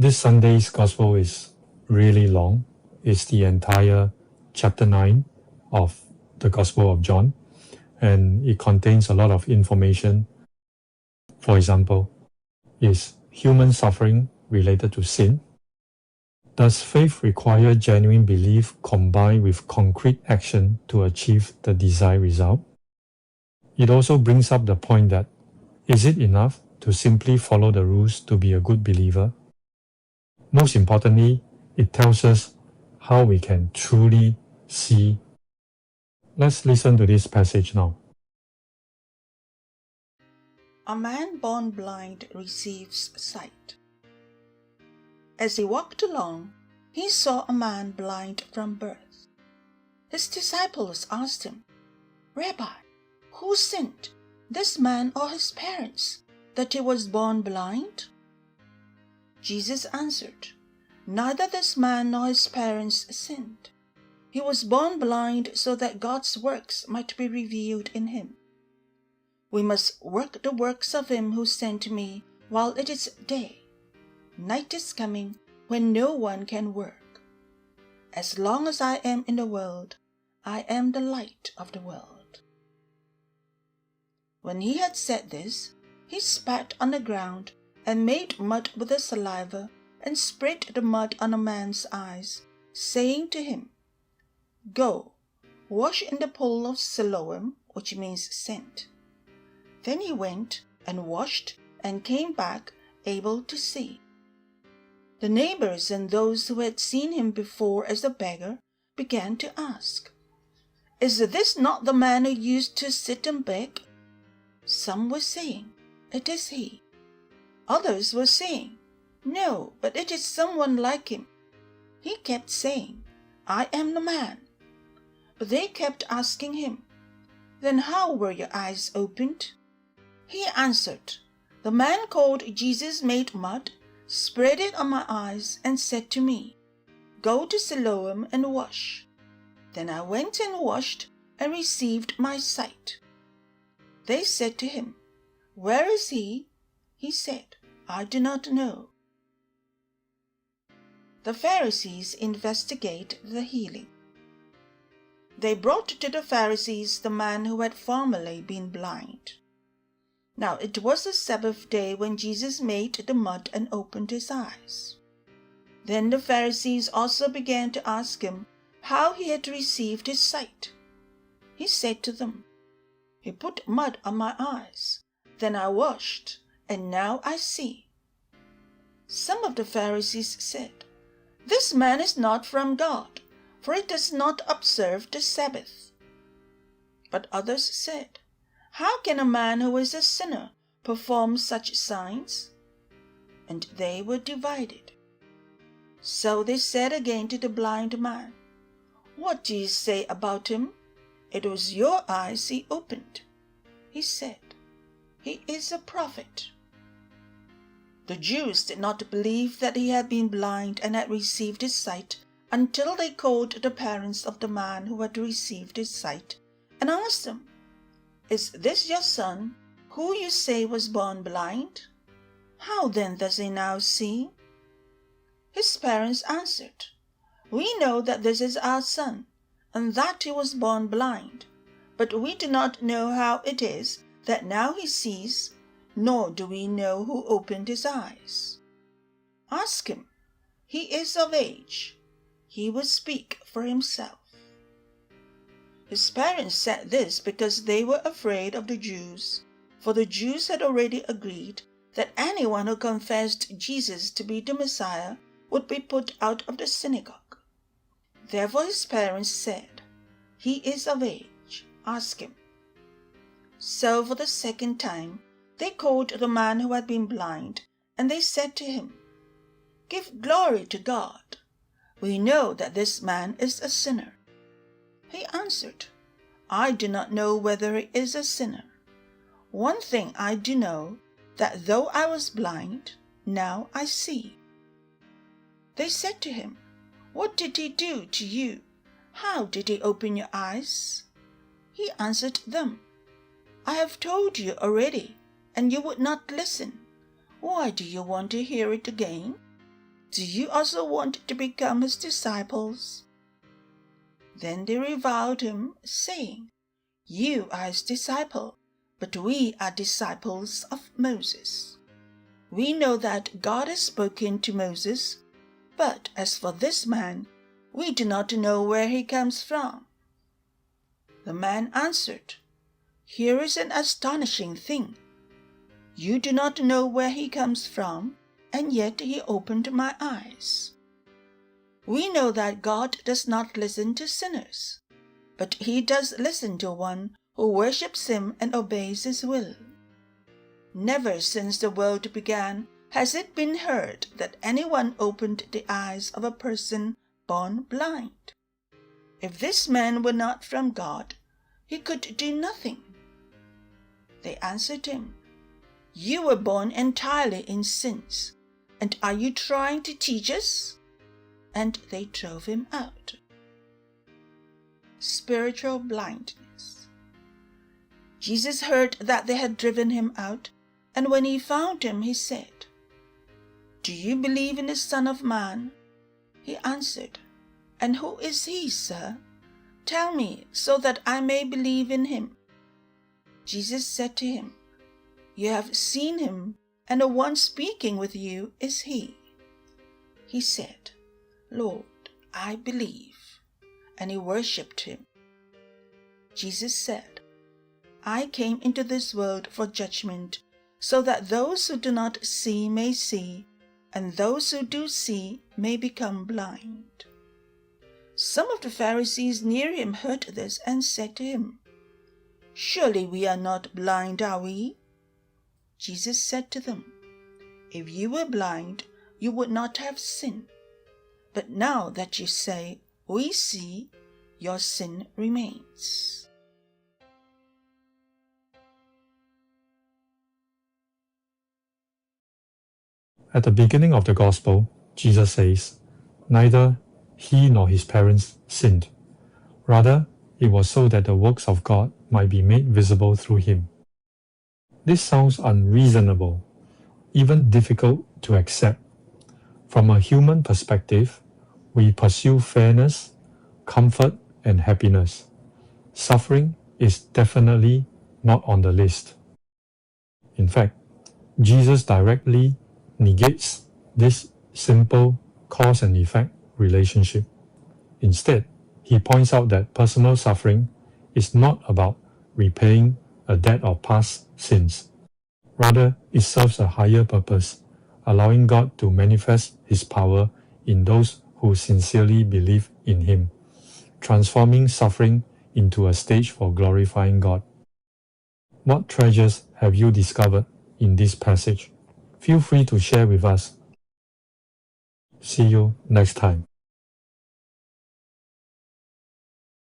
This Sunday's Gospel is really long. It's the entire chapter 9 of the Gospel of John, and it contains a lot of information. For example, is human suffering related to sin? Does faith require genuine belief combined with concrete action to achieve the desired result? It also brings up the point that, is it enough to simply follow the rules to be a good believer? Most importantly, it tells us how we can truly see. Let's listen to this passage now. A man born blind receives sight. As he walked along, he saw a man blind from birth. His disciples asked him, "Rabbi, who sinned, this man or his parents, that he was born blind?" Jesus answered, "Neither this man nor his parents sinned. He was born blind so that God's works might be revealed in him. We must work the works of him who sent me while it is day. Night is coming when no one can work. As long as I am in the world, I am the light of the world." When he had said this, he spat on the ground and made mud with the saliva and spread the mud on the man's eyes, saying to him, "Go, wash in the pool of Siloam," which means sent. Then he went and washed and came back able to see. The neighbors and those who had seen him before as a beggar began to ask, "Is this not the man who used to sit and beg?" Some were saying, "It is he." Others were saying, "No, but it is someone like him." He kept saying, "I am the man." But they kept asking him, "Then how were your eyes opened?" He answered, "The man called Jesus made mud, spread it on my eyes, and said to me, 'Go to Siloam and wash.' Then I went and washed and received my sight." They said to him, "Where is he?" He said, "I do not know." The Pharisees investigate the healing. They brought to the Pharisees the man who had formerly been blind. Now it was the Sabbath day when Jesus made the mud and opened his eyes. Then the Pharisees also began to ask him how he had received his sight. He said to them, "He put mud on my eyes, then I washed, and now I see." Some of the Pharisees said, "This man is not from God, for he does not observe the Sabbath." But others said, "How can a man who is a sinner perform such signs?" And they were divided. So they said again to the blind man, "What do you say about him? It was your eyes he opened." He said, "He is a prophet." The Jews did not believe that he had been blind and had received his sight until they called the parents of the man who had received his sight and asked them, "Is this your son, who you say was born blind? How then does he now see?" His parents answered, "We know that this is our son, and that he was born blind, but we do not know how it is that now he sees, nor do we know who opened his eyes. Ask him. He is of age. He will speak for himself." His parents said this because they were afraid of the Jews, for the Jews had already agreed that anyone who confessed Jesus to be the Messiah would be put out of the synagogue. Therefore his parents said, "He is of age. Ask him." So for the second time they called the man who had been blind, and they said to him, "Give glory to God. We know that this man is a sinner." He answered, "I do not know whether he is a sinner. One thing I do know, that though I was blind, now I see." They said to him, "What did he do to you? How did he open your eyes?" He answered them, "I have told you already, and you would not listen. Why do you want to hear it again?" Do you also want to become his disciples?" Then they reviled him, saying, "You are his disciple, but we are disciples of Moses. We know that God has spoken to Moses, but as for this man, we do not know where he comes from." The man answered, "Here is an astonishing thing. You do not know where he comes from, and yet he opened my eyes. We know that God does not listen to sinners, but he does listen to one who worships him and obeys his will. Never since the world began has it been heard that anyone opened the eyes of a person born blind. If this man were not from God, he could do nothing." They answered him, "You were born entirely in sins, and are you trying to teach us?" And they drove him out. Spiritual blindness. Jesus heard that they had driven him out, and when he found him, he said, "Do you believe in the Son of Man?" He answered, "And who is he, sir? Tell me, so that I may believe in him." Jesus said to him, "You have seen him, and the one speaking with you is he." He said, "Lord, I believe," and he worshipped him. Jesus said, "I came into this world for judgment, so that those who do not see may see, and those who do see may become blind." Some of the Pharisees near him heard this and said to him, "Surely we are not blind, are we?" Jesus said to them, "If you were blind, you would not have sinned. But now that you say, 'We see,' your sin remains." At the beginning of the Gospel, Jesus says, "Neither he nor his parents sinned. Rather, it was so that the works of God might be made visible through him." This sounds unreasonable, even difficult to accept. From a human perspective, we pursue fairness, comfort, and happiness. Suffering is definitely not on the list. In fact, Jesus directly negates this simple cause and effect relationship. Instead, he points out that personal suffering is not about repaying a debt of past sins. Rather, it serves a higher purpose, allowing God to manifest his power in those who sincerely believe in him, transforming suffering into a stage for glorifying God. What treasures have you discovered in this passage? Feel free to share with us. See you next time.